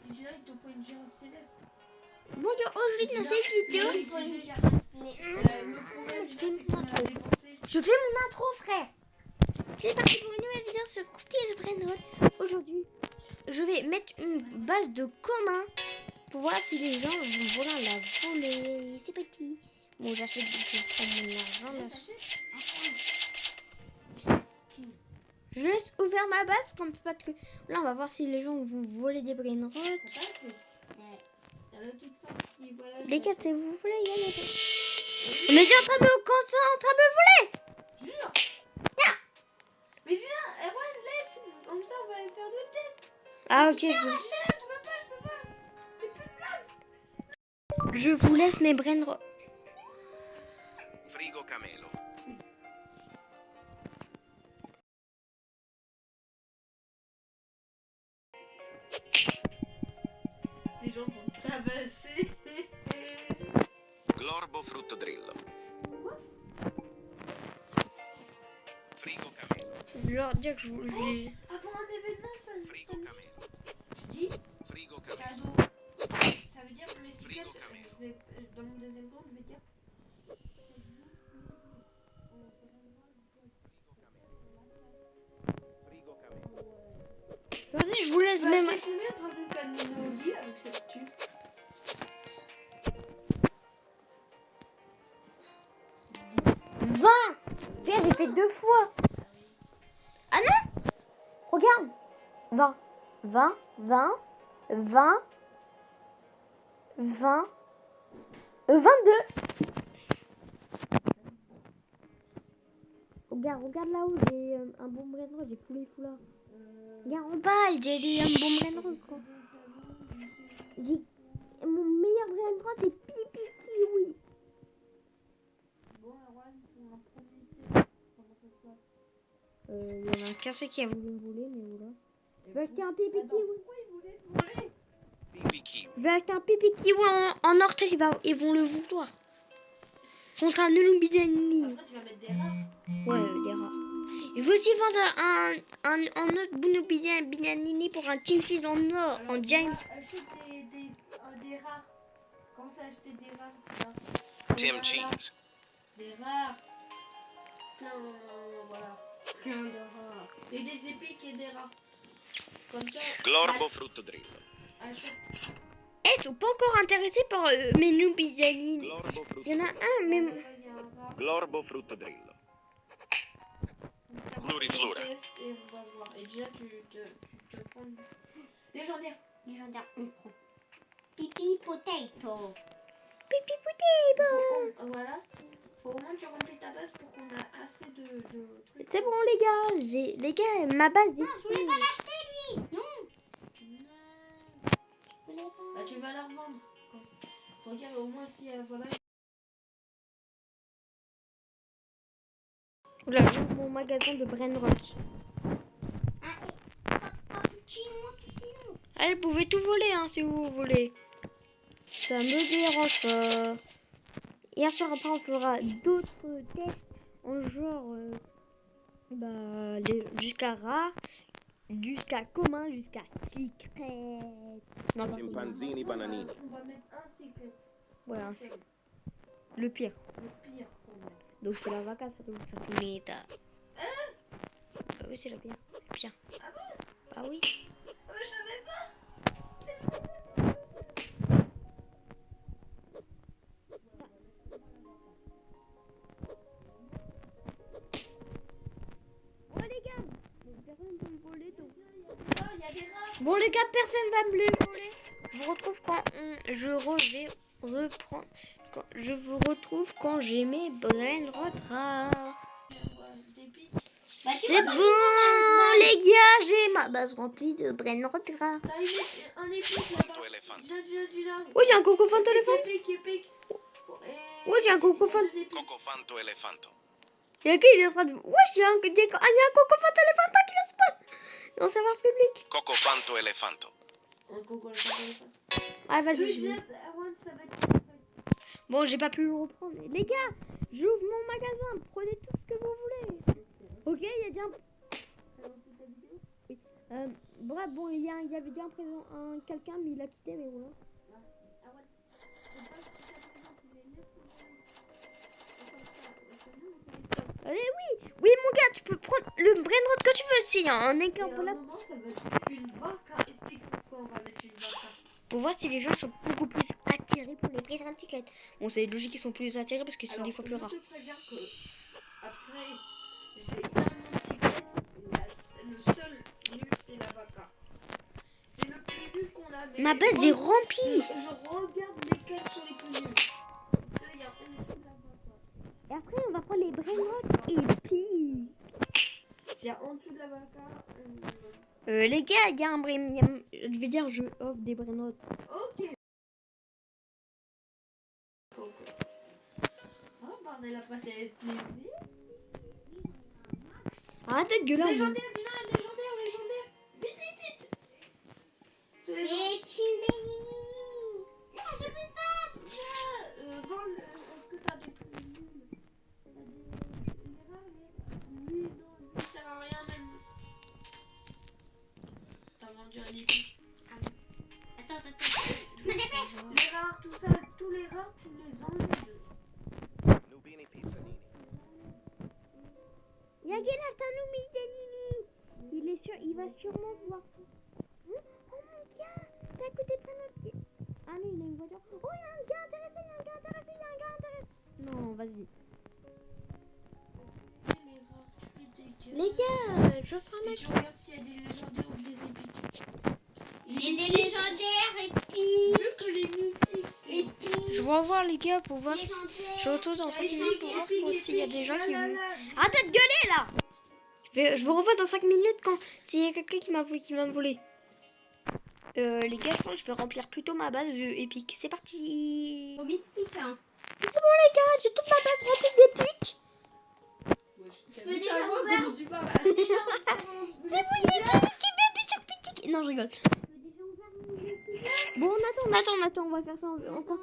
déjà, il te faut une girafe céleste. Bonjour, aujourd'hui dans cette vidéo, je fais mon intro, frère. C'est parti pour une nouvelle vidéo sur Skills Brainrot. Aujourd'hui, je vais mettre une base de commun pour voir si les gens vont vouloir la voler. C'est parti. Bon, j'achète, je prends mon argent là. Je laisse ouvert ma base comme parce que là on va voir si les gens vont voler des Brainrot. Les gars, si vous voulez y aller. On est déjà en train de me voler. Jure. Mais viens, Erwan, laisse. Comme ça, on va faire le test. Ah, ok, Je peux pas. J'ai plus de place. Je vous laisse mes Brainrot. Frigo Camelo. Les gens vont tabasser. Glorbo Fruttodrillo. Frigo Camelo. Je vais leur dire que je vous dis. Avant un événement, ça. Frigo Camelo. Je dis Frigo Camelo. cadeau. Ça veut dire que mes cicatrices. Dans mon deuxième tour, je vais dire. Frigo Camelo. Vas-y, je vous laisse même. T'as combien de dragons canonés au lit avec cette tue? 20. Frère, j'ai fait 2 fois. Ah non. Regarde. 20. 20. 20. 20. 20. 22. Regarde là-haut, j'ai un bon Brainrot, j'ai foulé là. Regarde en bas, j'ai un bon Brainrot quoi. J'ai mon meilleur Brainrot, c'est Pipi Kiwi. Bon, Erwan, pour un premier test, comment ça se passe? Il y en a qu'un seul qui a voulu me voler, mais voilà. Je vais acheter un Pipi Attends, Kiwi. pourquoi ils voulaient te voler? Pipi Kiwi. Je vais acheter un Pipi Kiwi en ortel, ils vont le vouloir. Contre un Nulubidani. Après, tu vas mettre des rares. Ouais, des rares. Je veux aussi vendre un autre Nulubidani pour un Team Fuse en or, Alors, en James. achète des rares. Comment ça, acheter des rares, ça? Tim Voilà. Cheese. Des rares. Voilà. Plein de rares. Et des épiques et des rares. Comme ça. Glorbo Fruttodrillo. Achète. Ils sont pas encore intéressés par mes Nulubidani. Glorbo Il y en a Fruttodrillo. un, mais... Là, il y a un rare. Glorbo Fruttodrillo. Floriflora. Et on va voir. Et déjà, tu te prends. Légendaire. on prend. Pipi Potato. Voilà. Faut au moins que tu remplis ta base pour qu'on a assez de trucs. C'est bon les gars, ma base est Je voulais pas l'acheter lui. Non. Bah tu vas la revendre. Regarde au moins si voilà. Là, j'ouvre mon magasin de Brainrot. Allez, vous pouvez tout voler hein, si vous voulez. Ça me dérange pas. Hier soir, après, on fera d'autres tests en genre jusqu'à rare, jusqu'à commun, jusqu'à secret. Non, pas commun. Chimpanzini Bananini. On va mettre un secret. Ouais, le pire. Le pire qu'on met. Donc c'est la vacance de vous méta. Bah oui, c'est la pire. C'est pire. Ah bon? Bah oui. Ah mais je savais pas. Bon les gars, personne ne peut me voler donc. Ah, il y a des rares. Bon les gars, personne va me les voler. Je vous retrouve je vous retrouve quand j'ai mes Brainrot rares. Des pics. C'est bon les gars, j'ai ma base remplie de Brainrot rares. T'as un épique là-bas. Fanto Elefanto. Dis-là. Oui, j'ai un coco fan téléphone. Épique. Oui, j'ai un coco fan. Coco Fanto Elefanto. Il y a qui il est en train de... Ouais, il y a un coco fan téléphone qui va se passer. En savoir public. Coco Fanto Elefanto. Un coco téléphone. Ah, vas-y. Ça va être. Bon, j'ai pas pu le reprendre. Mais les gars, j'ouvre mon magasin. Prenez tout ce que vous voulez. Ok, il y a déjà un... Oui. Bref, bon, il y avait déjà quelqu'un, mais il a quitté, mais voilà. Allez, oui, oui, mon gars, tu peux prendre le brainrot que tu veux, s'il y a un écart pour la... Ça va être une vaca. Explique pourquoi on va mettre une vaca. Pour voir si les gens sont beaucoup plus attirés pour les brainrot tickets. Bon, c'est logique qu'ils sont plus attirés parce qu'ils sont des fois plus rares. Je te préviens que après, j'ai énormément de cyclettes. Le seul nul, c'est la vaca. C'est le plus nul qu'on a. Mais Ma base est remplie. Je regarde lesquels sont les plus nuls. Ça, il y a en dessous de la vaca. Et après, on va prendre les brainrot et puis... S'il y a en dessous de la vaca, les gars, il y a un brain... Je vais dire, je offre des brainrot. ok. Oh, bordel, a passé à être léger. Arrête de gueuler. Légendaire, dis-le, légendaire. Vite. Sur les gens. Là, je peux pas. Vole, est-ce que t'as des plus nuls? T'as des rares, mais lui, non, lui sert à rien même. T'as vendu un épique. Attends. Je me dépêche. Les rares, tout ça, tous les rares, tu les enlèves. Nubini Pizzanini. Yagel a un Numi Nini. Il va sûrement voir. Oh mon gars, t'as écouté pas notre... Ah mais il a une voiture. Oh, il y a un gars intéressé. Non, vas-y. Les rares, tu fais des Les gars, je ferai un Et mec. tu regardes s'il y a des légendaires ou des épiques. J'ai des légendaires et puis... Vu que les mythiques, c'est puis... Je vais voir les gars pour voir si... Je retourne dans 5 minutes pour voir s'il y a des gens qui... Arrête de gueuler là. Je vous revois dans 5 minutes quand s'il y a quelqu'un qui m'a volé. Les gars, je pense que je vais remplir plutôt ma base épique. C'est parti. C'est bon les gars, j'ai toute ma base remplie d'épiques. Je peux déjà ouvrir du bas. C'est bon, il y a qui bébé sur pitique. Non, je rigole. Bon, on attend, on va faire ça encore.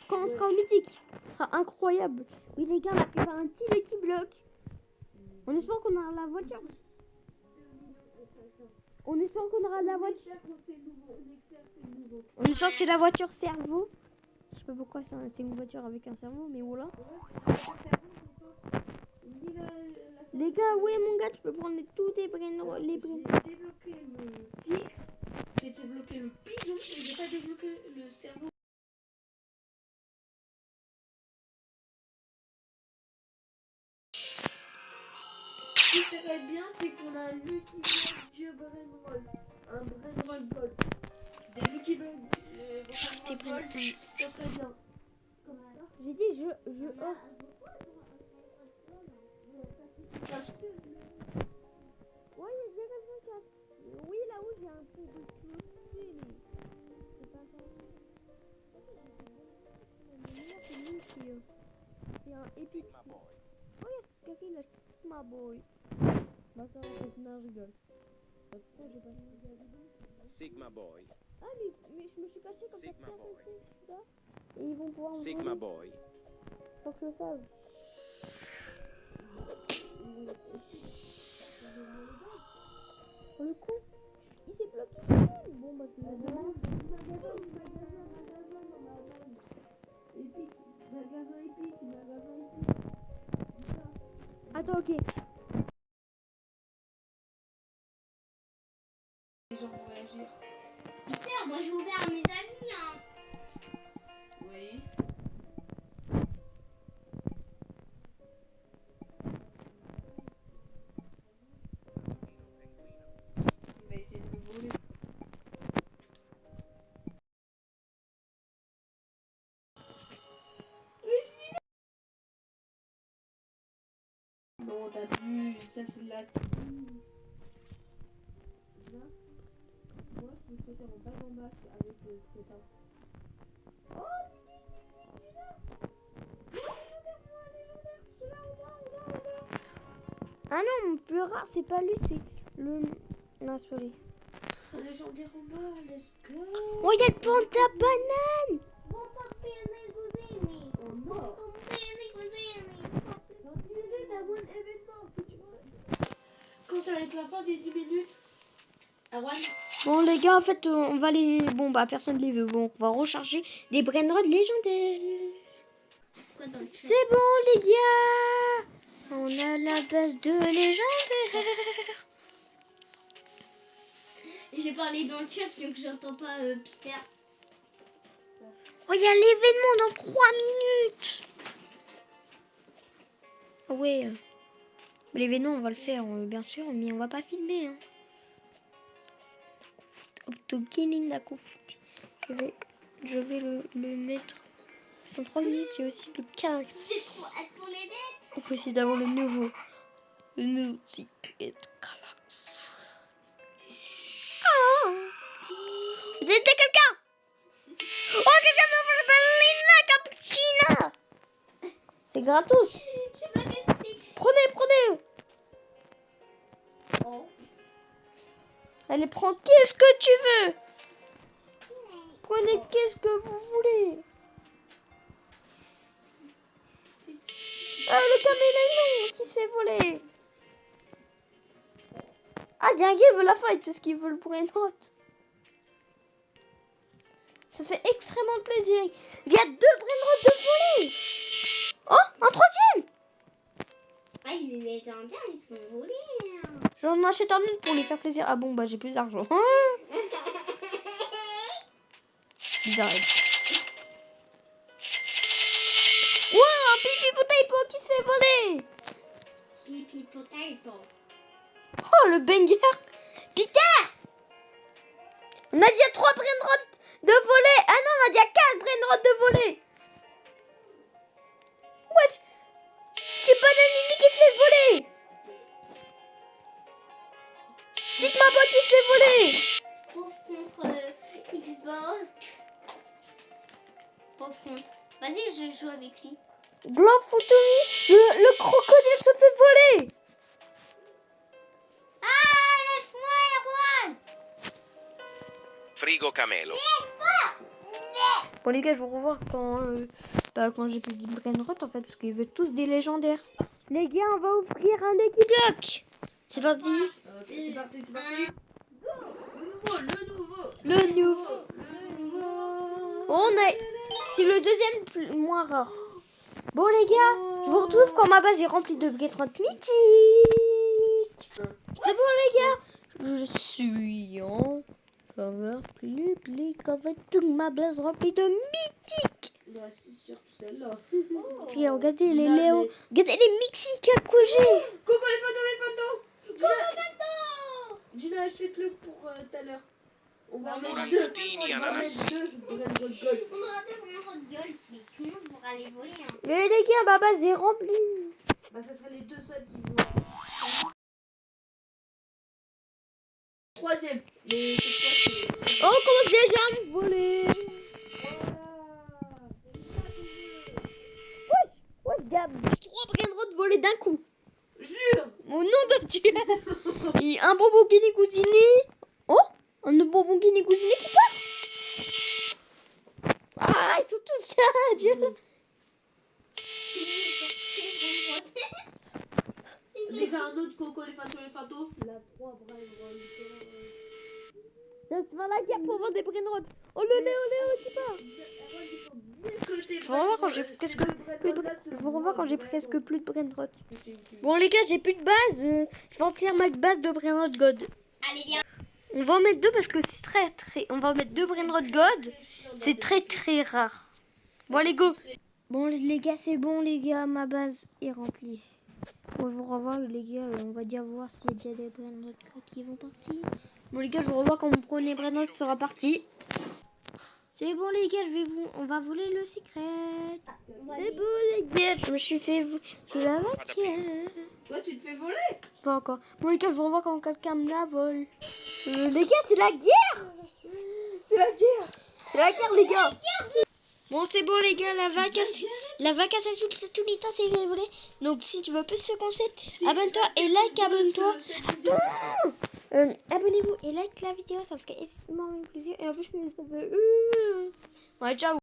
Quand on sera au mythique, ce sera incroyable. Oui les gars, on a pu faire un petit Lucky Block. On espère qu'on aura la voiture. On espère qu'on aura la voiture. On espère que c'est la voiture cerveau. Je sais pas pourquoi c'est une voiture avec un cerveau, mais voilà. Les gars, ouais mon gars, tu peux prendre tous tes brains. Les brains. J'ai débloqué le tigre. J'ai débloqué le pigeon, mais j'ai pas débloqué le cerveau. Ce qui serait bien, c'est qu'on a un Lucky Block Dieu Brainroll. Un Brainroll Gold. Des Lucky Block Chauffe tes brains. ça serait bien. J'ai dit je offre. Ouais, il y a déjà quelqu'un qui a... Oui, là où j'ai un peu de clôture. C'est pas ça. C'est un épique. Sigma Boy. Oh, il y a quelqu'un qui a Sigma Boy. Bah ça va, je rigole. De toute façon, j'ai pas fini de la vidéo. Sigma Boy. Ah, mais je me suis caché comme ça. Sigma Boy. Là. Et ils vont pouvoir me Sigma voler Boy. sans que je le sache. Oh, le con, il s'est bloqué. Bon, bah c'est Magasin épique. Attends, ok. Les gens vont réagir. Putain, moi j'ai ouvert à mes amis, hein. Oui. Il va essayer de nous voler. Non, t'abuses, ça c'est de la... Moi, je préfère en bas en bas avec ce tas. Oh, Ah non, mon plus rare, c'est pas lui, c'est le... Non, c'est pas lui. un légendaire en bas, let's go. Oh, il y a le panda banane. Vou papel cozinha. Oh Vou non. papel cozinha. Dans 10 minutes, à mon événement, si tu veux. Quand ça va être la fin des 10 minutes, Erwan, Bon les gars, en fait, on va les... Bon bah personne ne les veut. Bon, on va recharger des brainrods légendaires. quoi dans le chat? C'est bon les gars. On a la base de légendaire. J'ai parlé dans le chat donc j'entends pas Peter. Oh, il y a l'événement dans 3 minutes. Ah ouais. L'événement, on va le faire, bien sûr, mais on va pas filmer. Hein. Killing la conflit. Je vais le mettre. Dans 3 minutes, il y a aussi le caractère. J'ai trop hâte pour les bêtes. On peut essayer d'avoir le nouveau. Le nouveau Secret Galaxy. Ah. Vous êtes quelqu'un? Oh, quelqu'un m'appelle Lina Cappuccina. C'est gratos. Je sais pas qu'est-ce que c'est. Prenez. Oh. Allez, prends qu'est-ce que tu veux. Prenez qu'est-ce que vous voulez. Le caméléon qui se fait voler. Ah, il y a un gars qui veut la fight parce qu'il veut le brainrot. Ça fait extrêmement plaisir. Il y a 2 brainrots de volée. Oh, un 3e. Ah, les Indiens, ils se font voler. Hein. J'en achète un autre pour les faire plaisir. Ah bon, bah j'ai plus d'argent. Bizarre. Wow, un pipi potato qui se fait voler. Pipi potato. Oh, le banger. Peter. On a dit à 3 brainrots de voler. Ah non, on a dit à 4 brainrots de voler. Wesh. J'ai pas d'ennemi qui se fait voler. Dites-moi pas qui se fait voler. Pauvre contre Xbox. Pauvre contre. Vas-y, je joue avec lui. Glove Futomi, le crocodile se fait voler. Ah, laisse-moi, Erwan. Frigo Camelo. Bon les gars, je vous revois quand j'ai plus de brainrot en fait, parce qu'ils veulent tous des légendaires. Les gars, on va ouvrir un Lucky Block. C'est parti. C'est parti. Le Le nouveau. nouveau. On a... C'est le deuxième moins rare. Bon les gars, je vous retrouve quand ma base est remplie de brainrot mythiques. C'est bon les gars. Je suis en... Ça va public avec toute ma base remplie de mythiques. Bah, c'est surtout celle-là. Regardez les Gina, Léo. mais- Regardez les Mexicains que j'ai. Coucou les fantos. Gina, achète-le pour tout à l'heure. On va en mettre Ora 2. tuttini On va en ananassi. mettre 2. Brainrot Gold. On aura des brainrots de gueule, mais tout le monde pourra les voler. Hein. Mais les gars, ma base est remplie. Bah, ça serait les 2 seuls qui vont. 3e. Mais cette fois, c'est. Oh, on commence déjà à me voler. Ouais, gars, 3 brainrots volés d'un coup. Jure. Au nom de Dieu. Et un bonbon guinée cousiné. Oh, un bonbon guinée cousiné qui part. Ah, ils sont tous chargés. Déjà un autre Coco les fantos. La 3 Brainrot. Ça se fait la guerre pour vendre des brainrots. Oh le Léo qui part. Je vous revois quand j'ai presque plus de... Je vous revois quand j'ai presque plus de brainrot. Bon les gars, j'ai plus de base. Je vais remplir ma base de brainrot god. Allez, viens. On va en mettre 2 parce que c'est très... On va en mettre 2 brainrot god. C'est très rare. Bon allez go. Bon les gars, c'est bon les gars, ma base est remplie. Bon je vous revois les gars, on va déjà voir s'il y a déjà des brainrot god qui vont partir. Bon les gars, je vous revois quand mon premier brainrot sera parti. C'est bon les gars, on va voler le secret. C'est bon les gars, je me suis fait voler la voiture. Toi, tu te fais voler. Pas encore. Bon les gars, je vous revois quand quelqu'un me la vole. Les gars, c'est la guerre. C'est la guerre. C'est la guerre les gars. Bon c'est bon les gars, la vaca ça soupe, tout le temps c'est fait voler. Donc si tu veux plus ce concept, abonne-toi et like, abonne-toi. Attends, abonnez-vous et like la vidéo, ça me ferait extrêmement plaisir. Et en plus ça fait... Ouais, ciao.